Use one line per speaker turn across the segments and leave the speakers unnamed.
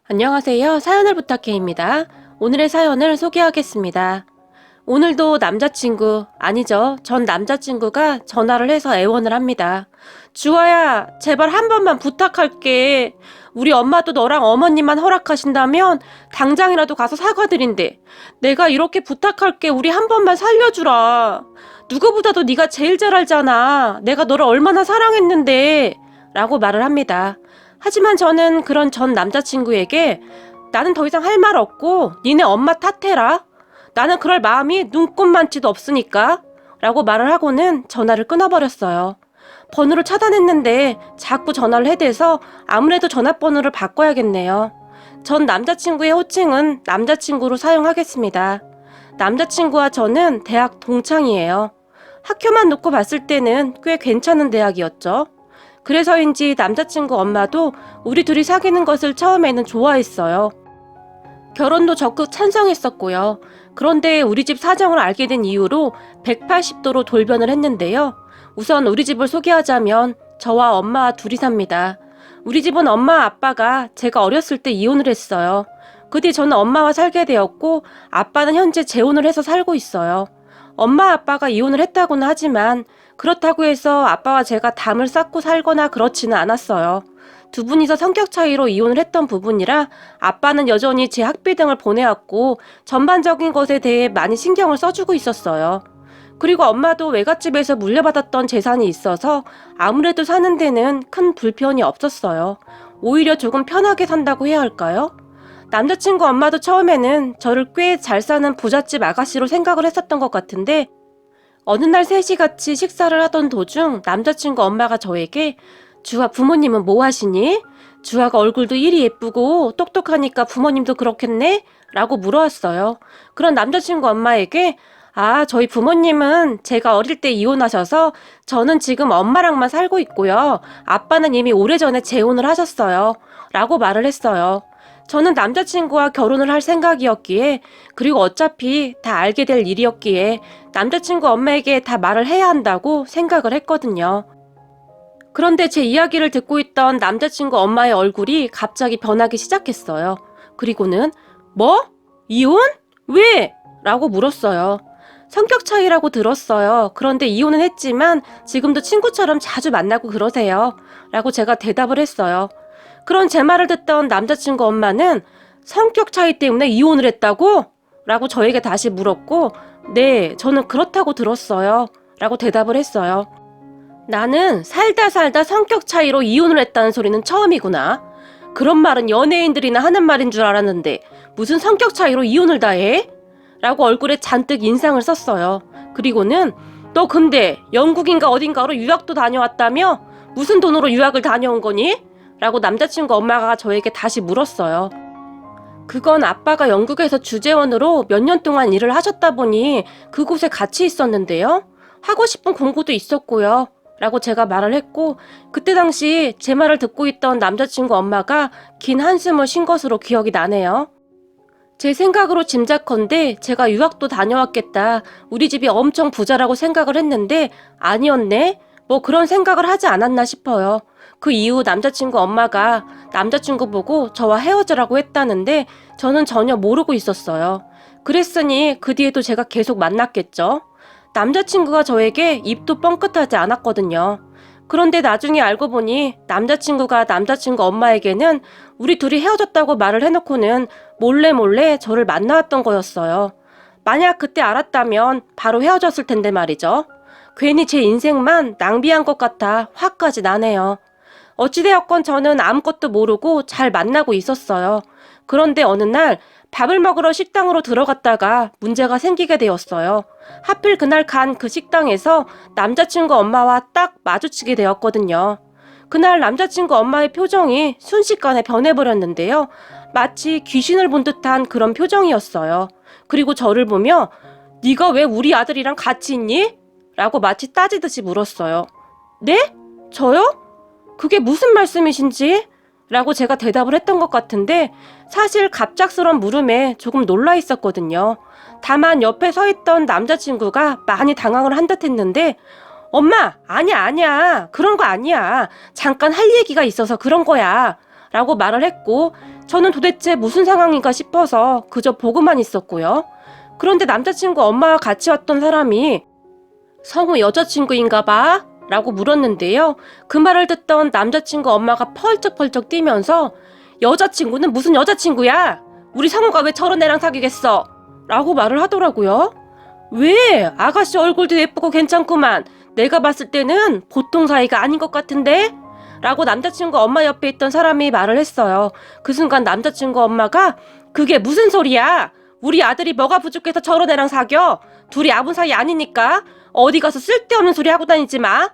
안녕하세요. 사연을 부탁해입니다. 오늘의 사연을 소개하겠습니다. 오늘도 남자친구, 아니죠. 전 남자친구가 전화를 해서 애원을 합니다. 주아야, 제발 한 번만 부탁할게. 우리 엄마도 너랑 어머님만 허락하신다면 당장이라도 가서 사과드린대. 내가 이렇게 부탁할게. 우리 한 번만 살려주라. 누구보다도 네가 제일 잘 알잖아. 내가 너를 얼마나 사랑했는데. 라고 말을 합니다. 하지만 저는 그런 전 남자친구에게 나는 더 이상 할 말 없고 니네 엄마 탓해라. 나는 그럴 마음이 눈꼽만치도 없으니까 라고 말을 하고는 전화를 끊어버렸어요. 번호를 차단했는데 자꾸 전화를 해대서 아무래도 전화번호를 바꿔야겠네요. 전 남자친구의 호칭은 남자친구로 사용하겠습니다. 남자친구와 저는 대학 동창이에요. 학교만 놓고 봤을 때는 꽤 괜찮은 대학이었죠. 그래서인지 남자친구 엄마도 우리 둘이 사귀는 것을 처음에는 좋아했어요. 결혼도 적극 찬성했었고요. 그런데 우리 집 사정을 알게 된 이후로 180도로 돌변을 했는데요. 우선 우리 집을 소개하자면 저와 엄마와 둘이 삽니다. 우리 집은 엄마 아빠가 제가 어렸을 때 이혼을 했어요. 그 뒤 저는 엄마와 살게 되었고 아빠는 현재 재혼을 해서 살고 있어요. 엄마 아빠가 이혼을 했다고는 하지만 그렇다고 해서 아빠와 제가 담을 쌓고 살거나 그렇지는 않았어요. 두 분이서 성격 차이로 이혼을 했던 부분이라 아빠는 여전히 제 학비 등을 보내왔고 전반적인 것에 대해 많이 신경을 써주고 있었어요. 그리고 엄마도 외갓집에서 물려받았던 재산이 있어서 아무래도 사는 데는 큰 불편이 없었어요. 오히려 조금 편하게 산다고 해야 할까요? 남자친구 엄마도 처음에는 저를 꽤 잘 사는 부잣집 아가씨로 생각을 했었던 것 같은데 어느 날 셋이 같이 식사를 하던 도중 남자친구 엄마가 저에게 주아 부모님은 뭐 하시니? 주아가 얼굴도 이리 예쁘고 똑똑하니까 부모님도 그렇겠네? 라고 물어왔어요. 그런 남자친구 엄마에게 저희 부모님은 제가 어릴 때 이혼하셔서 저는 지금 엄마랑만 살고 있고요. 아빠는 이미 오래전에 재혼을 하셨어요. 라고 말을 했어요. 저는 남자친구와 결혼을 할 생각이었기에 그리고 어차피 다 알게 될 일이었기에 남자친구 엄마에게 다 말을 해야 한다고 생각을 했거든요. 그런데 제 이야기를 듣고 있던 남자친구 엄마의 얼굴이 갑자기 변하기 시작했어요. 그리고는 뭐? 이혼? 왜? 라고 물었어요. 성격 차이라고 들었어요. 그런데 이혼은 했지만 지금도 친구처럼 자주 만나고 그러세요. 라고 제가 대답을 했어요. 그런 제 말을 듣던 남자친구 엄마는 성격 차이 때문에 이혼을 했다고? 라고 저에게 다시 물었고 네, 저는 그렇다고 들었어요. 라고 대답을 했어요. 나는 살다 성격 차이로 이혼을 했다는 소리는 처음이구나. 그런 말은 연예인들이나 하는 말인 줄 알았는데 무슨 성격 차이로 이혼을 다 해? 라고 얼굴에 잔뜩 인상을 썼어요. 그리고는 너 근데 영국인가 어딘가로 유학도 다녀왔다며? 무슨 돈으로 유학을 다녀온 거니? 라고 남자친구 엄마가 저에게 다시 물었어요. 그건 아빠가 영국에서 주재원으로 몇 년 동안 일을 하셨다 보니 그곳에 같이 있었는데요. 하고 싶은 공부도 있었고요. 라고 제가 말을 했고 그때 당시 제 말을 듣고 있던 남자친구 엄마가 긴 한숨을 쉰 것으로 기억이 나네요. 제 생각으로 짐작컨대 제가 유학도 다녀왔겠다. 우리 집이 엄청 부자라고 생각을 했는데 아니었네? 뭐 그런 생각을 하지 않았나 싶어요. 그 이후 남자친구 엄마가 남자친구 보고 저와 헤어지라고 했다는데 저는 전혀 모르고 있었어요. 그랬으니 그 뒤에도 제가 계속 만났겠죠. 남자친구가 저에게 입도 뻥끗하지 않았거든요. 그런데 나중에 알고 보니 남자친구가 남자친구 엄마에게는 우리 둘이 헤어졌다고 말을 해놓고는 몰래 저를 만나왔던 거였어요. 만약 그때 알았다면 바로 헤어졌을 텐데 말이죠. 괜히 제 인생만 낭비한 것 같아 화까지 나네요. 어찌되었건 저는 아무것도 모르고 잘 만나고 있었어요. 그런데 어느 날 밥을 먹으러 식당으로 들어갔다가 문제가 생기게 되었어요. 하필 그날 간 그 식당에서 남자친구 엄마와 딱 마주치게 되었거든요. 그날 남자친구 엄마의 표정이 순식간에 변해버렸는데요. 마치 귀신을 본 듯한 그런 표정이었어요. 그리고 저를 보며 네가 왜 우리 아들이랑 같이 있니? 라고 마치 따지듯이 물었어요. 네? 저요? 그게 무슨 말씀이신지? 라고 제가 대답을 했던 것 같은데 사실 갑작스런 물음에 조금 놀라 있었거든요. 다만 옆에 서 있던 남자친구가 많이 당황을 한 듯 했는데 엄마, 아니야. 그런 거 아니야. 잠깐 할 얘기가 있어서 그런 거야. 라고 말을 했고 저는 도대체 무슨 상황인가 싶어서 그저 보고만 있었고요. 그런데 남자친구 엄마와 같이 왔던 사람이 성우 여자친구인가 봐? 라고 물었는데요. 그 말을 듣던 남자친구 엄마가 펄쩍펄쩍 뛰면서 여자친구는 무슨 여자친구야? 우리 성우가 왜 저런 애랑 사귀겠어? 라고 말을 하더라고요. 왜? 아가씨 얼굴도 예쁘고 괜찮구만. 내가 봤을 때는 보통 사이가 아닌 것 같은데? 라고 남자친구 엄마 옆에 있던 사람이 말을 했어요. 그 순간 남자친구 엄마가 그게 무슨 소리야? 우리 아들이 뭐가 부족해서 저런 애랑 사겨? 둘이 아무 사이 아니니까 어디 가서 쓸데없는 소리 하고 다니지 마.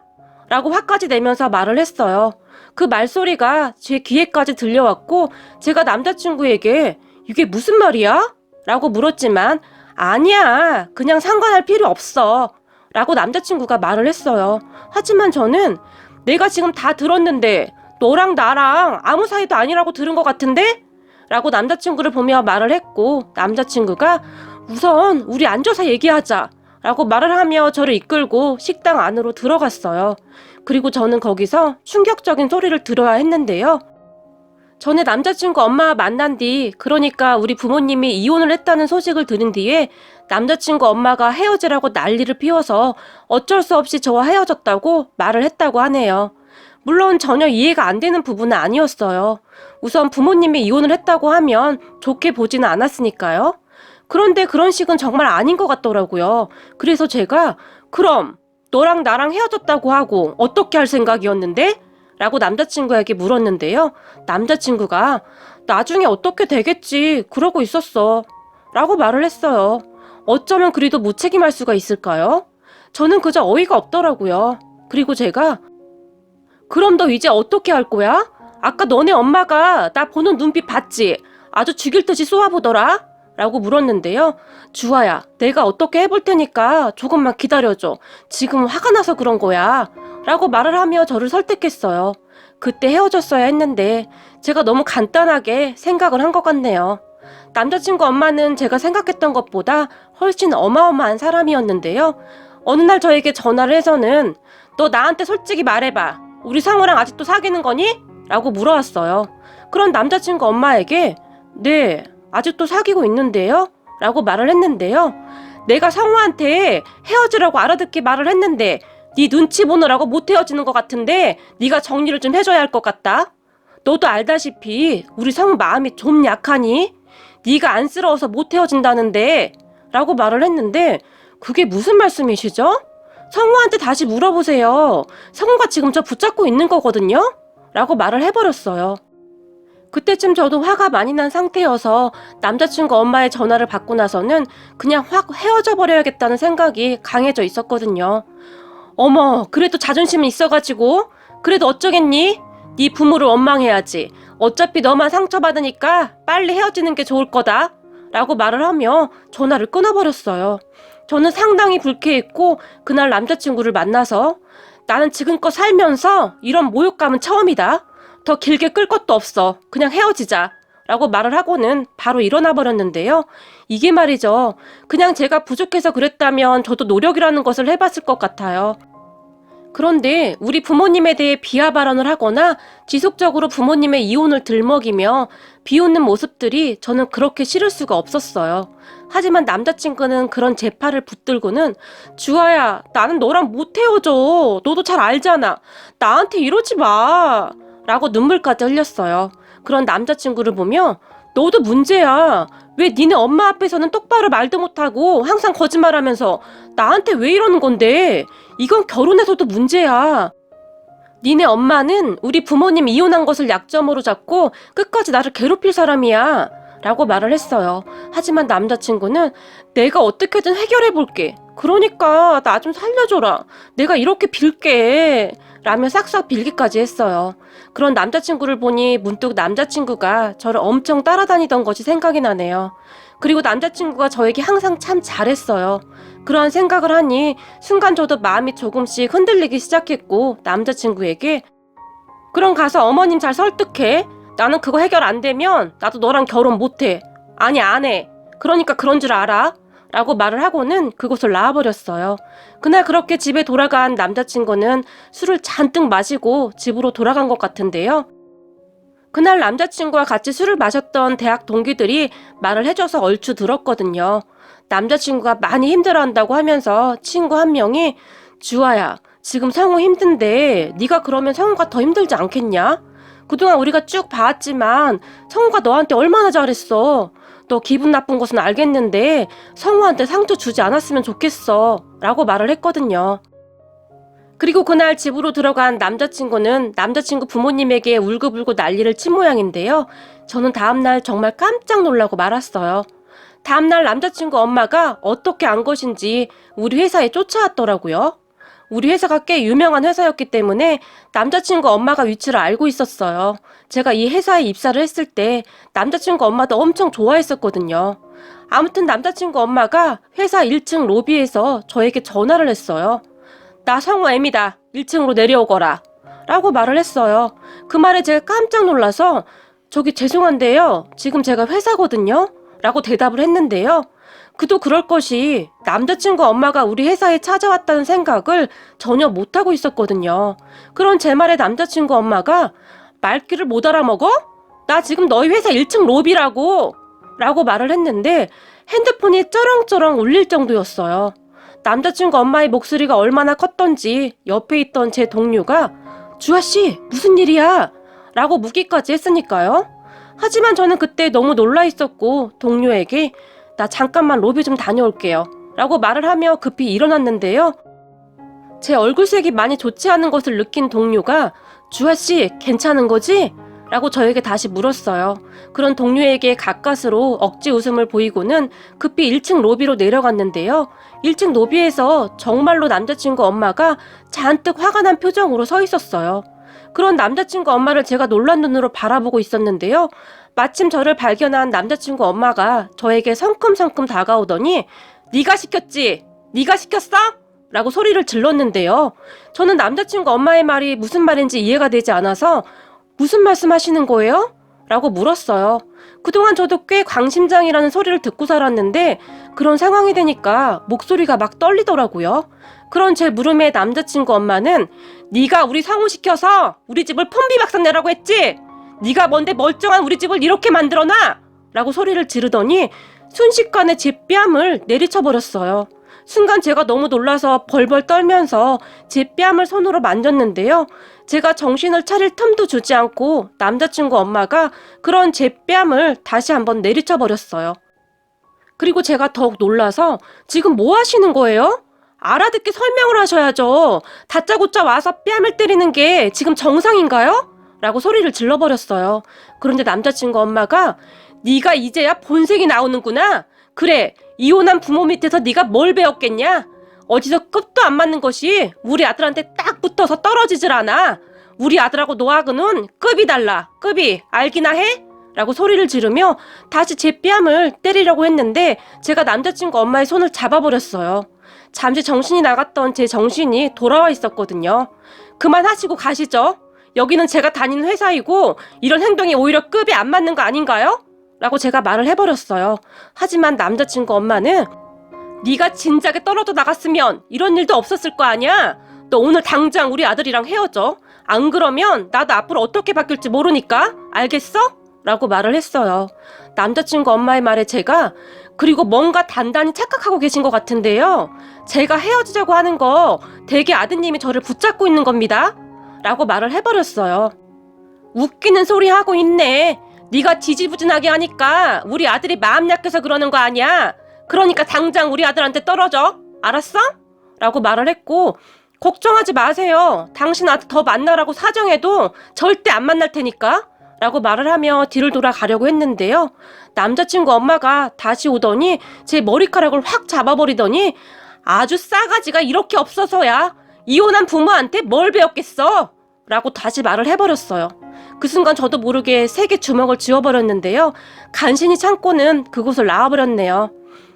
라고 화까지 내면서 말을 했어요. 그 말소리가 제 귀에까지 들려왔고 제가 남자친구에게 이게 무슨 말이야? 라고 물었지만 아니야, 그냥 상관할 필요 없어 라고 남자친구가 말을 했어요. 하지만 저는 내가 지금 다 들었는데 너랑 나랑 아무 사이도 아니라고 들은 것 같은데? 라고 남자친구를 보며 말을 했고 남자친구가 우선 우리 앉아서 얘기하자 라고 말을 하며 저를 이끌고 식당 안으로 들어갔어요. 그리고 저는 거기서 충격적인 소리를 들어야 했는데요. 전에 남자친구 엄마와 만난 뒤, 그러니까 우리 부모님이 이혼을 했다는 소식을 들은 뒤에 남자친구 엄마가 헤어지라고 난리를 피워서 어쩔 수 없이 저와 헤어졌다고 말을 했다고 하네요. 물론 전혀 이해가 안 되는 부분은 아니었어요. 우선 부모님이 이혼을 했다고 하면 좋게 보지는 않았으니까요. 그런데 그런 식은 정말 아닌 것 같더라고요. 그래서 제가 그럼 너랑 나랑 헤어졌다고 하고 어떻게 할 생각이었는데? 라고 남자친구에게 물었는데요. 남자친구가 나중에 어떻게 되겠지 그러고 있었어 라고 말을 했어요. 어쩌면 그리도 무책임할 수가 있을까요? 저는 그저 어이가 없더라고요. 그리고 제가 그럼 너 이제 어떻게 할 거야? 아까 너네 엄마가 나 보는 눈빛 봤지? 아주 죽일 듯이 쏘아보더라? 라고 물었는데요. 주아야, 내가 어떻게 해볼 테니까 조금만 기다려줘. 지금 화가 나서 그런 거야. 라고 말을 하며 저를 설득했어요. 그때 헤어졌어야 했는데 제가 너무 간단하게 생각을 한 것 같네요. 남자친구 엄마는 제가 생각했던 것보다 훨씬 어마어마한 사람이었는데요. 어느 날 저에게 전화를 해서는 너 나한테 솔직히 말해봐. 우리 상우랑 아직도 사귀는 거니? 라고 물어왔어요. 그런 남자친구 엄마에게 네, 아직도 사귀고 있는데요? 라고 말을 했는데요. 내가 성우한테 헤어지라고 알아듣게 말을 했는데 네 눈치 보느라고 못 헤어지는 것 같은데 네가 정리를 좀 해줘야 할 것 같다. 너도 알다시피 우리 성우 마음이 좀 약하니? 네가 안쓰러워서 못 헤어진다는데 라고 말을 했는데 그게 무슨 말씀이시죠? 성우한테 다시 물어보세요. 성우가 지금 저 붙잡고 있는 거거든요? 라고 말을 해버렸어요. 그때쯤 저도 화가 많이 난 상태여서 남자친구 엄마의 전화를 받고 나서는 그냥 확 헤어져 버려야겠다는 생각이 강해져 있었거든요. 어머, 그래도 자존심이 있어가지고 그래도 어쩌겠니? 네 부모를 원망해야지. 어차피 너만 상처받으니까 빨리 헤어지는 게 좋을 거다 라고 말을 하며 전화를 끊어버렸어요. 저는 상당히 불쾌했고 그날 남자친구를 만나서 나는 지금껏 살면서 이런 모욕감은 처음이다. 더 길게 끌 것도 없어. 그냥 헤어지자 라고 말을 하고는 바로 일어나 버렸는데요. 이게 말이죠. 그냥 제가 부족해서 그랬다면 저도 노력이라는 것을 해봤을 것 같아요. 그런데 우리 부모님에 대해 비하 발언을 하거나 지속적으로 부모님의 이혼을 들먹이며 비웃는 모습들이 저는 그렇게 싫을 수가 없었어요. 하지만 남자친구는 그런 제 팔을 붙들고는 주아야, 나는 너랑 못 헤어져. 너도 잘 알잖아. 나한테 이러지 마. 라고 눈물까지 흘렸어요. 그런 남자친구를 보며 너도 문제야. 왜 니네 엄마 앞에서는 똑바로 말도 못하고 항상 거짓말하면서 나한테 왜 이러는 건데? 이건 결혼해서도 문제야. 니네 엄마는 우리 부모님 이혼한 것을 약점으로 잡고 끝까지 나를 괴롭힐 사람이야 라고 말을 했어요. 하지만 남자친구는 내가 어떻게든 해결해볼게. 그러니까 나 좀 살려줘라. 내가 이렇게 빌게 라며 싹싹 빌기까지 했어요. 그런 남자친구를 보니 문득 남자친구가 저를 엄청 따라다니던 것이 생각이 나네요. 그리고 남자친구가 저에게 항상 참 잘했어요. 그러한 생각을 하니 순간 저도 마음이 조금씩 흔들리기 시작했고 남자친구에게 그럼 가서 어머님 잘 설득해. 나는 그거 해결 안 되면 나도 너랑 결혼 못해. 아니 안 해. 그러니까 그런 줄 알아. 라고 말을 하고는 그곳을 나와버렸어요. 그날 그렇게 집에 돌아간 남자친구는 술을 잔뜩 마시고 집으로 돌아간 것 같은데요. 그날 남자친구와 같이 술을 마셨던 대학 동기들이 말을 해줘서 얼추 들었거든요. 남자친구가 많이 힘들어한다고 하면서 친구 한 명이 주아야, 지금 성우 힘든데 네가 그러면 성우가 더 힘들지 않겠냐? 그동안 우리가 쭉 봐왔지만 성우가 너한테 얼마나 잘했어. 너 기분 나쁜 것은 알겠는데 성우한테 상처 주지 않았으면 좋겠어 라고 말을 했거든요. 그리고 그날 집으로 들어간 남자친구는 남자친구 부모님에게 울고불고 난리를 친 모양인데요. 저는 다음날 정말 깜짝 놀라고 말았어요. 다음날 남자친구 엄마가 어떻게 안 것인지 우리 회사에 쫓아왔더라고요. 우리 회사가 꽤 유명한 회사였기 때문에 남자친구 엄마가 위치를 알고 있었어요. 제가 이 회사에 입사를 했을 때 남자친구 엄마도 엄청 좋아했었거든요. 아무튼 남자친구 엄마가 회사 1층 로비에서 저에게 전화를 했어요. 나 성우 M이다. 1층으로 내려오거라. 라고 말을 했어요. 그 말에 제가 깜짝 놀라서 저기 죄송한데요. 지금 제가 회사거든요. 라고 대답을 했는데요. 그도 그럴 것이 남자친구 엄마가 우리 회사에 찾아왔다는 생각을 전혀 못하고 있었거든요. 그런 제 말에 남자친구 엄마가 말귀를 못 알아먹어? 나 지금 너희 회사 1층 로비라고! 라고 말을 했는데 핸드폰이 쩌렁쩌렁 울릴 정도였어요. 남자친구 엄마의 목소리가 얼마나 컸던지 옆에 있던 제 동료가 주아씨 무슨 일이야? 라고 묻기까지 했으니까요. 하지만 저는 그때 너무 놀라 있었고 동료에게 나 잠깐만 로비 좀 다녀올게요 라고 말을 하며 급히 일어났는데요. 제 얼굴색이 많이 좋지 않은 것을 느낀 동료가 주아씨 괜찮은 거지? 라고 저에게 다시 물었어요. 그런 동료에게 가까스로 억지 웃음을 보이고는 급히 1층 로비로 내려갔는데요. 1층 로비에서 정말로 남자친구 엄마가 잔뜩 화가 난 표정으로 서 있었어요. 그런 남자친구 엄마를 제가 놀란 눈으로 바라보고 있었는데요. 마침 저를 발견한 남자친구 엄마가 저에게 성큼성큼 다가오더니 네가 시켰지? 네가 시켰어? 라고 소리를 질렀는데요. 저는 남자친구 엄마의 말이 무슨 말인지 이해가 되지 않아서 무슨 말씀하시는 거예요? 라고 물었어요. 그동안 저도 꽤 광심장이라는 소리를 듣고 살았는데 그런 상황이 되니까 목소리가 막 떨리더라고요. 그런 제 물음에 남자친구 엄마는 네가 우리 성우 시켜서 우리 집을 폼비박산 내라고 했지? 네가 뭔데 멀쩡한 우리 집을 이렇게 만들어놔? 라고 소리를 지르더니 순식간에 제 뺨을 내리쳐버렸어요. 순간 제가 너무 놀라서 벌벌 떨면서 제 뺨을 손으로 만졌는데요. 제가 정신을 차릴 틈도 주지 않고 남자친구 엄마가 그런 제 뺨을 다시 한번 내리쳐버렸어요. 그리고 제가 더욱 놀라서 지금 뭐 하시는 거예요? 알아듣게 설명을 하셔야죠. 다짜고짜 와서 뺨을 때리는 게 지금 정상인가요? 라고 소리를 질러버렸어요. 그런데 남자친구 엄마가 네가 이제야 본색이 나오는구나. 그래, 이혼한 부모 밑에서 네가 뭘 배웠겠냐? 어디서 급도 안 맞는 것이 우리 아들한테 딱 붙어서 떨어지질 않아. 우리 아들하고 노하고는 급이 달라. 급이 알기나 해? 라고 소리를 지르며 다시 제 뺨을 때리려고 했는데 제가 남자친구 엄마의 손을 잡아버렸어요. 잠시 정신이 나갔던 제 정신이 돌아와 있었거든요. 그만하시고 가시죠. 여기는 제가 다니는 회사이고 이런 행동이 오히려 급이 안 맞는 거 아닌가요? 라고 제가 말을 해버렸어요. 하지만 남자친구 엄마는 네가 진작에 떨어져 나갔으면 이런 일도 없었을 거 아니야? 너 오늘 당장 우리 아들이랑 헤어져. 안 그러면 나도 앞으로 어떻게 바뀔지 모르니까. 알겠어? 라고 말을 했어요. 남자친구 엄마의 말에 제가 그리고 뭔가 단단히 착각하고 계신 것 같은데요. 제가 헤어지자고 하는 거 대개 아드님이 저를 붙잡고 있는 겁니다. 라고 말을 해버렸어요. 웃기는 소리 하고 있네. 네가 지지부진하게 하니까 우리 아들이 마음 약해서 그러는 거 아니야. 그러니까 당장 우리 아들한테 떨어져. 알았어? 라고 말을 했고 걱정하지 마세요. 당신 아들 더 만나라고 사정해도 절대 안 만날 테니까. 라고 말을 하며 뒤를 돌아가려고 했는데요. 남자친구 엄마가 다시 오더니 제 머리카락을 확 잡아버리더니 아주 싸가지가 이렇게 없어서야 이혼한 부모한테 뭘 배웠겠어? 라고 다시 말을 해버렸어요. 그 순간 저도 모르게 세게 주먹을 쥐어버렸는데요. 간신히 참고는 그곳을 나와버렸네요.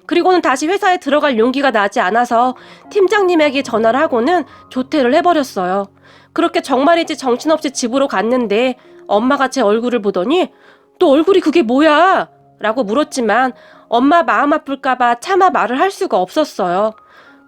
그리고는 다시 회사에 들어갈 용기가 나지 않아서 팀장님에게 전화를 하고는 조퇴를 해버렸어요. 그렇게 정말이지 정신없이 집으로 갔는데 엄마가 제 얼굴을 보더니 너 얼굴이 그게 뭐야? 라고 물었지만 엄마 마음 아플까봐 차마 말을 할 수가 없었어요.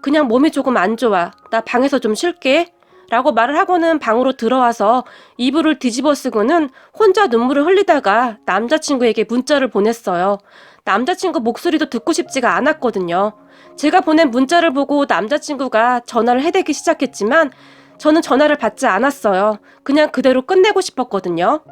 그냥 몸이 조금 안 좋아. 나 방에서 좀 쉴게. 라고 말을 하고는 방으로 들어와서 이불을 뒤집어 쓰고는 혼자 눈물을 흘리다가 남자친구에게 문자를 보냈어요. 남자친구 목소리도 듣고 싶지가 않았거든요. 제가 보낸 문자를 보고 남자친구가 전화를 해대기 시작했지만 저는 전화를 받지 않았어요. 그냥 그대로 끝내고 싶었거든요.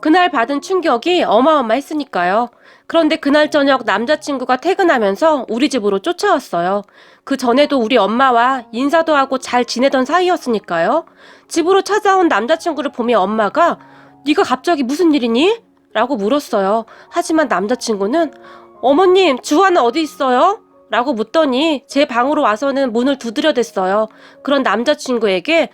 그날 받은 충격이 어마어마했으니까요. 그런데 그날 저녁 남자친구가 퇴근하면서 우리 집으로 쫓아왔어요. 그 전에도 우리 엄마와 인사도 하고 잘 지내던 사이였으니까요. 집으로 찾아온 남자친구를 보며 엄마가 네가 갑자기 무슨 일이니? 라고 물었어요. 하지만 남자친구는 어머님, 주아는 어디 있어요? 라고 묻더니 제 방으로 와서는 문을 두드려댔어요. 그런 남자친구에게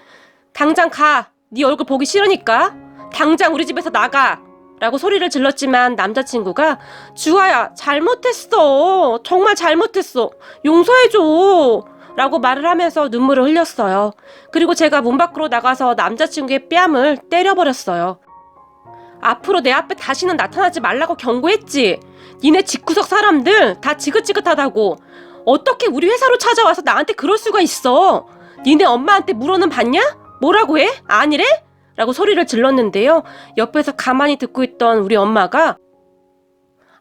당장 가! 네 얼굴 보기 싫으니까! 당장 우리 집에서 나가! 라고 소리를 질렀지만 남자친구가 주아야, 잘못했어. 정말 잘못했어. 용서해줘. 라고 말을 하면서 눈물을 흘렸어요. 그리고 제가 문 밖으로 나가서 남자친구의 뺨을 때려버렸어요. 앞으로 내 앞에 다시는 나타나지 말라고 경고했지. 니네 집구석 사람들 다 지긋지긋하다고. 어떻게 우리 회사로 찾아와서 나한테 그럴 수가 있어. 니네 엄마한테 물어는 봤냐? 뭐라고 해? 아니래? 라고 소리를 질렀는데요. 옆에서 가만히 듣고 있던 우리 엄마가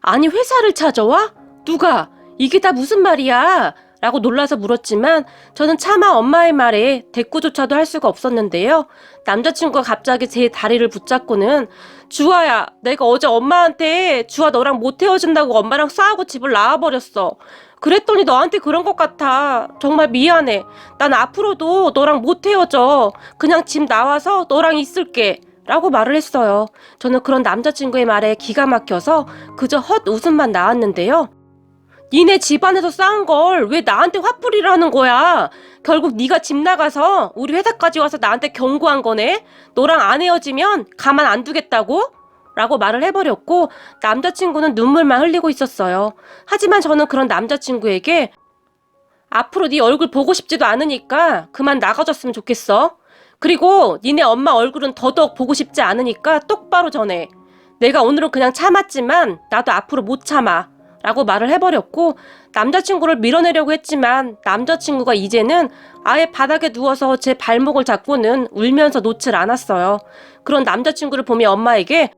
아니 회사를 찾아와? 누가? 이게 다 무슨 말이야? 라고 놀라서 물었지만 저는 차마 엄마의 말에 대꾸조차도 할 수가 없었는데요. 남자친구가 갑자기 제 다리를 붙잡고는 주아야, 내가 어제 엄마한테 주아 너랑 못 헤어진다고 엄마랑 싸우고 집을 나와버렸어. 그랬더니 너한테 그런 것 같아. 정말 미안해. 난 앞으로도 너랑 못 헤어져. 그냥 집 나와서 너랑 있을게. 라고 말을 했어요. 저는 그런 남자친구의 말에 기가 막혀서 그저 헛 웃음만 나왔는데요. 니네 집안에서 싸운 걸 왜 나한테 화풀이를 하는 거야? 결국 네가 집 나가서 우리 회사까지 와서 나한테 경고한 거네? 너랑 안 헤어지면 가만 안 두겠다고? 라고 말을 해버렸고 남자친구는 눈물만 흘리고 있었어요. 하지만 저는 그런 남자친구에게 앞으로 네 얼굴 보고 싶지도 않으니까 그만 나가줬으면 좋겠어. 그리고 니네 엄마 얼굴은 더더욱 보고 싶지 않으니까 똑바로 전해. 내가 오늘은 그냥 참았지만 나도 앞으로 못 참아. 라고 말을 해버렸고 남자친구를 밀어내려고 했지만 남자친구가 이제는 아예 바닥에 누워서 제 발목을 잡고는 울면서 놓질 않았어요. 그런 남자친구를 보며 엄마에게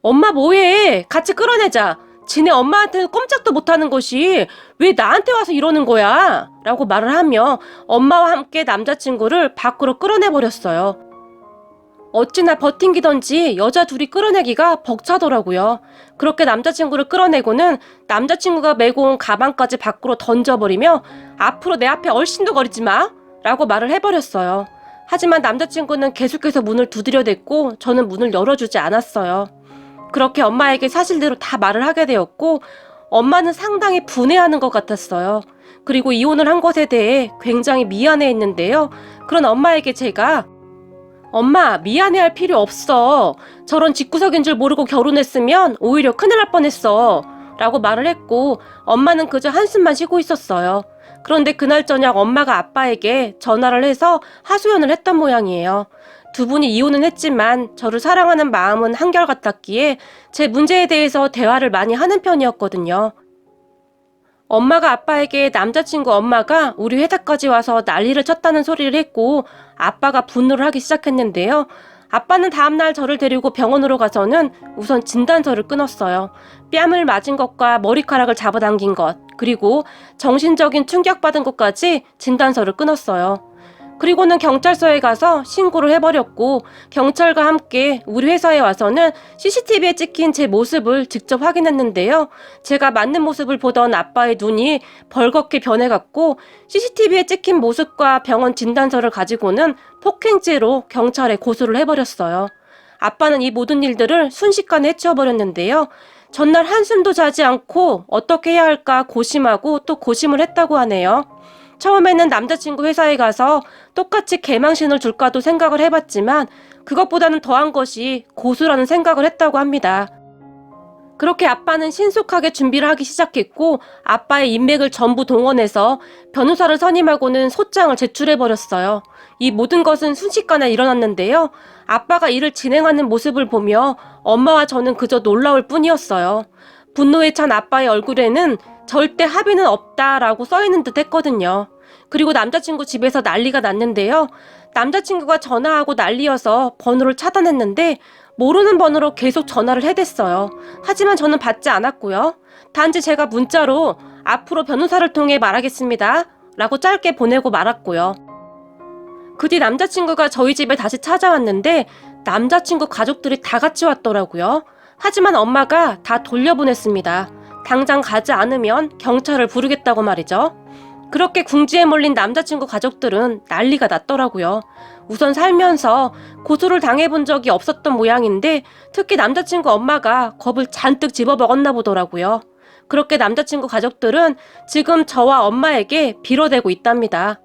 엄마 뭐해? 같이 끌어내자. 지네 엄마한테는 꼼짝도 못하는 것이 왜 나한테 와서 이러는 거야? 라고 말을 하며 엄마와 함께 남자친구를 밖으로 끌어내버렸어요. 어찌나 버팅기던지 여자 둘이 끌어내기가 벅차더라고요. 그렇게 남자친구를 끌어내고는 남자친구가 메고 온 가방까지 밖으로 던져버리며 앞으로 내 앞에 얼씬도 거리지 마! 라고 말을 해버렸어요. 하지만 남자친구는 계속해서 문을 두드려댔고 저는 문을 열어주지 않았어요. 그렇게 엄마에게 사실대로 다 말을 하게 되었고 엄마는 상당히 분해하는 것 같았어요. 그리고 이혼을 한 것에 대해 굉장히 미안해했는데요. 그런 엄마에게 제가 엄마, 미안해할 필요 없어. 저런 집구석인 줄 모르고 결혼했으면 오히려 큰일 날 뻔했어. 라고 말을 했고 엄마는 그저 한숨만 쉬고 있었어요. 그런데 그날 저녁 엄마가 아빠에게 전화를 해서 하소연을 했던 모양이에요. 두 분이 이혼은 했지만 저를 사랑하는 마음은 한결같았기에 제 문제에 대해서 대화를 많이 하는 편이었거든요. 엄마가 아빠에게 남자친구 엄마가 우리 회사까지 와서 난리를 쳤다는 소리를 했고 아빠가 분노를 하기 시작했는데요. 아빠는 다음날 저를 데리고 병원으로 가서는 우선 진단서를 끊었어요. 뺨을 맞은 것과 머리카락을 잡아당긴 것, 그리고 정신적인 충격받은 것까지 진단서를 끊었어요. 그리고는 경찰서에 가서 신고를 해버렸고 경찰과 함께 우리 회사에 와서는 CCTV에 찍힌 제 모습을 직접 확인했는데요. 제가 맞는 모습을 보던 아빠의 눈이 벌겋게 변해갔고 CCTV에 찍힌 모습과 병원 진단서를 가지고는 폭행죄로 경찰에 고소를 해버렸어요. 아빠는 이 모든 일들을 순식간에 해치워버렸는데요. 전날 한숨도 자지 않고 어떻게 해야 할까 고심하고 또 고심을 했다고 하네요. 처음에는 남자친구 회사에 가서 똑같이 개망신을 줄까도 생각을 해봤지만 그것보다는 더한 것이 고소라는 생각을 했다고 합니다. 그렇게 아빠는 신속하게 준비를 하기 시작했고 아빠의 인맥을 전부 동원해서 변호사를 선임하고는 소장을 제출해버렸어요. 이 모든 것은 순식간에 일어났는데요. 아빠가 일을 진행하는 모습을 보며 엄마와 저는 그저 놀라울 뿐이었어요. 분노에 찬 아빠의 얼굴에는 절대 합의는 없다라고 써있는 듯 했거든요. 그리고 남자친구 집에서 난리가 났는데요. 남자친구가 전화하고 난리여서 번호를 차단했는데 모르는 번호로 계속 전화를 해댔어요. 하지만 저는 받지 않았고요. 단지 제가 문자로 앞으로 변호사를 통해 말하겠습니다 라고 짧게 보내고 말았고요. 그 뒤 남자친구가 저희 집에 다시 찾아왔는데 남자친구 가족들이 다 같이 왔더라고요. 하지만 엄마가 다 돌려보냈습니다. 당장 가지 않으면 경찰을 부르겠다고 말이죠. 그렇게 궁지에 몰린 남자친구 가족들은 난리가 났더라고요. 우선 살면서 고소를 당해본 적이 없었던 모양인데 특히 남자친구 엄마가 겁을 잔뜩 집어먹었나 보더라고요. 그렇게 남자친구 가족들은 지금 저와 엄마에게 빌어대고 있답니다.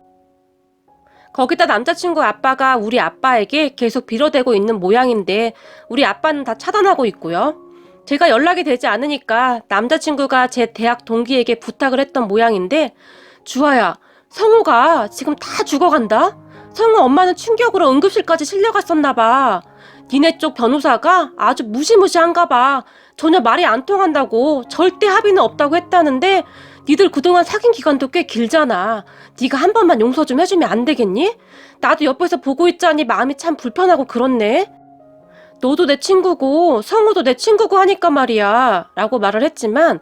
거기다 남자친구 아빠가 우리 아빠에게 계속 빌어대고 있는 모양인데 우리 아빠는 다 차단하고 있고요. 제가 연락이 되지 않으니까 남자친구가 제 대학 동기에게 부탁을 했던 모양인데 주아야, 성우가 지금 다 죽어간다? 성우 엄마는 충격으로 응급실까지 실려갔었나 봐. 니네 쪽 변호사가 아주 무시무시한가 봐. 전혀 말이 안 통한다고 절대 합의는 없다고 했다는데 니들 그동안 사귄 기간도 꽤 길잖아. 네가 한 번만 용서 좀 해주면 안 되겠니? 나도 옆에서 보고 있자니 마음이 참 불편하고 그렇네. 너도 내 친구고 성우도 내 친구고 하니까 말이야 라고 말을 했지만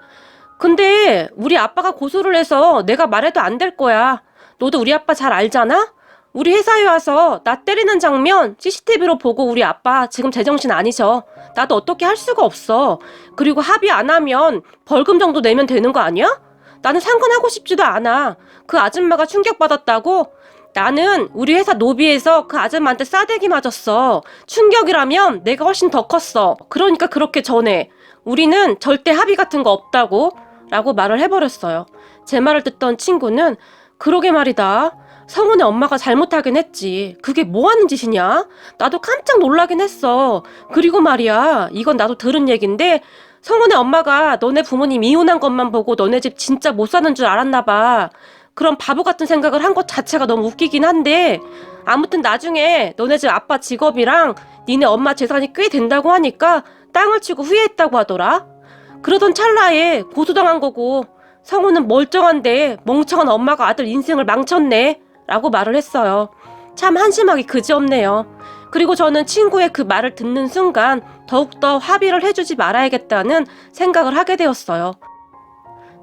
근데 우리 아빠가 고소를 해서 내가 말해도 안 될 거야. 너도 우리 아빠 잘 알잖아? 우리 회사에 와서 나 때리는 장면 CCTV로 보고 우리 아빠 지금 제정신 아니셔. 나도 어떻게 할 수가 없어. 그리고 합의 안 하면 벌금 정도 내면 되는 거 아니야? 나는 상관하고 싶지도 않아. 그 아줌마가 충격받았다고? 나는 우리 회사 로비에서 그 아줌마한테 싸대기 맞았어. 충격이라면 내가 훨씬 더 컸어. 그러니까 그렇게 전해. 우리는 절대 합의 같은 거 없다고 라고 말을 해버렸어요. 제 말을 듣던 친구는 그러게 말이다. 성훈의 엄마가 잘못하긴 했지. 그게 뭐 하는 짓이냐? 나도 깜짝 놀라긴 했어. 그리고 말이야, 이건 나도 들은 얘긴데 성훈의 엄마가 너네 부모님 이혼한 것만 보고 너네 집 진짜 못 사는 줄 알았나 봐. 그런 바보 같은 생각을 한 것 자체가 너무 웃기긴 한데 아무튼 나중에 너네 집 아빠 직업이랑 니네 엄마 재산이 꽤 된다고 하니까 땅을 치고 후회했다고 하더라. 그러던 찰나에 고소당한 거고 성우는 멀쩡한데 멍청한 엄마가 아들 인생을 망쳤네 라고 말을 했어요. 참 한심하기 그지없네요. 그리고 저는 친구의 그 말을 듣는 순간 더욱더 합의를 해주지 말아야겠다는 생각을 하게 되었어요.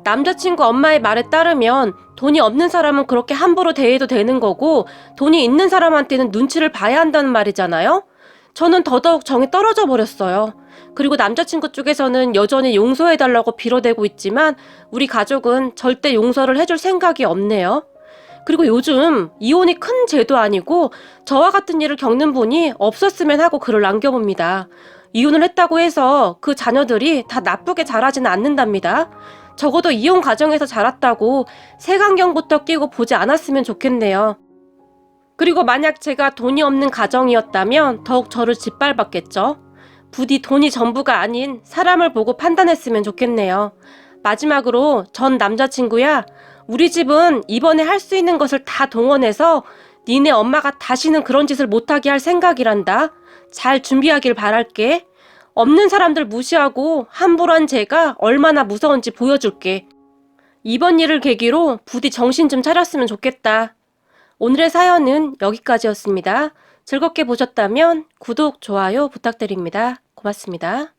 남자친구 엄마의 말에 따르면 돈이 없는 사람은 그렇게 함부로 대해도 되는 거고 돈이 있는 사람한테는 눈치를 봐야 한다는 말이잖아요. 저는 더더욱 정이 떨어져 버렸어요. 그리고 남자친구 쪽에서는 여전히 용서해달라고 빌어대고 있지만 우리 가족은 절대 용서를 해줄 생각이 없네요. 그리고 요즘 이혼이 큰 죄도 아니고 저와 같은 일을 겪는 분이 없었으면 하고 글을 남겨봅니다. 이혼을 했다고 해서 그 자녀들이 다 나쁘게 자라지는 않는답니다. 적어도 이혼 가정에서 자랐다고 색안경부터 끼고 보지 않았으면 좋겠네요. 그리고 만약 제가 돈이 없는 가정이었다면 더욱 저를 짓밟았겠죠. 부디 돈이 전부가 아닌 사람을 보고 판단했으면 좋겠네요. 마지막으로 전 남자친구야, 우리 집은 이번에 할 수 있는 것을 다 동원해서 니네 엄마가 다시는 그런 짓을 못하게 할 생각이란다. 잘 준비하길 바랄게. 없는 사람들 무시하고 함부로 한 제가 얼마나 무서운지 보여줄게. 이번 일을 계기로 부디 정신 좀 차렸으면 좋겠다. 오늘의 사연은 여기까지였습니다. 즐겁게 보셨다면 구독, 좋아요 부탁드립니다. 고맙습니다.